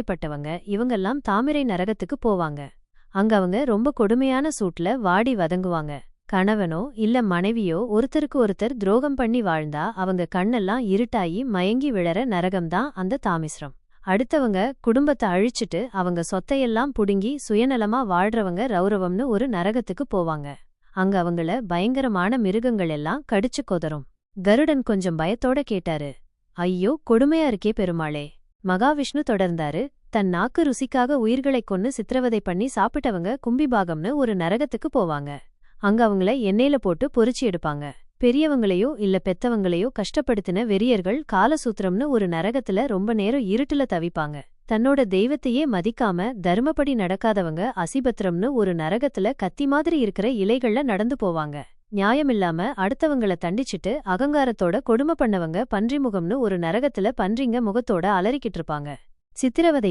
பட்டவங்க இவங்கெல்லாம் தாமிரை நரகத்துக்கு போவாங்க. அங்க அவங்க ரொம்ப கொடுமையான சூட்ல வாடி வதங்குவாங்க. கணவனோ இல்ல மனைவியோ ஒருத்தருக்கு ஒருத்தர் துரோகம் பண்ணி வாழ்ந்தா அவங்க கண்ணெல்லாம் இருட்டாயி மயங்கி விழற நரகம்தான் அந்த தாமிஸ்ரம். அடுத்தவங்க குடும்பத்தை அழிச்சிட்டு அவங்க சொத்தையெல்லாம் புடுங்கி சுயநலமா வாழ்றவங்க ரௌரவம்னு ஒரு நரகத்துக்கு போவாங்க. அங்க அவங்கள பயங்கரமான மிருகங்கள் எல்லாம் கடிச்சு கொதரும். கருடன் கொஞ்சம் பயத்தோட கேட்டாரு, ஐயோ கொடுமையா இருக்கே பெருமாளே. மகாவிஷ்ணு தொடர்ந்தாரு, தன் நாக்கு ருசிக்காக உயிர்களைக் கொன்னு சித்திரவதை பண்ணி சாப்பிட்டவங்க கும்பிபாகம்னு ஒரு நரகத்துக்கு போவாங்க. அங்க அவங்கள எண்ணெயில போட்டு பொரிச்சு எடுப்பாங்க. பெரியவங்களையோ இல்ல பெத்தவங்களையோ கஷ்டப்படுத்தின வெறியர்கள் காலசூத்திரம்னு ஒரு நரகத்துல ரொம்ப நேரம் இருட்டுல தவிப்பாங்க. தன்னோட தெய்வத்தையே மதிக்காம தர்மப்படி நடக்காதவங்க அசிபத்திரம்னு ஒரு நரகத்துல கத்தி மாதிரி இருக்கிற இலைகள்ல நடந்து போவாங்க. நியாயமில்லாம அடுத்தவங்கள தண்டிச்சிட்டு அகங்காரத்தோட கொடுமை பண்ணவங்க பன்றிமுகம்னு ஒரு நரகத்துல பன்றிங்க முகத்தோட அலறிக்கிட்டு இருப்பாங்க. சித்திரவதை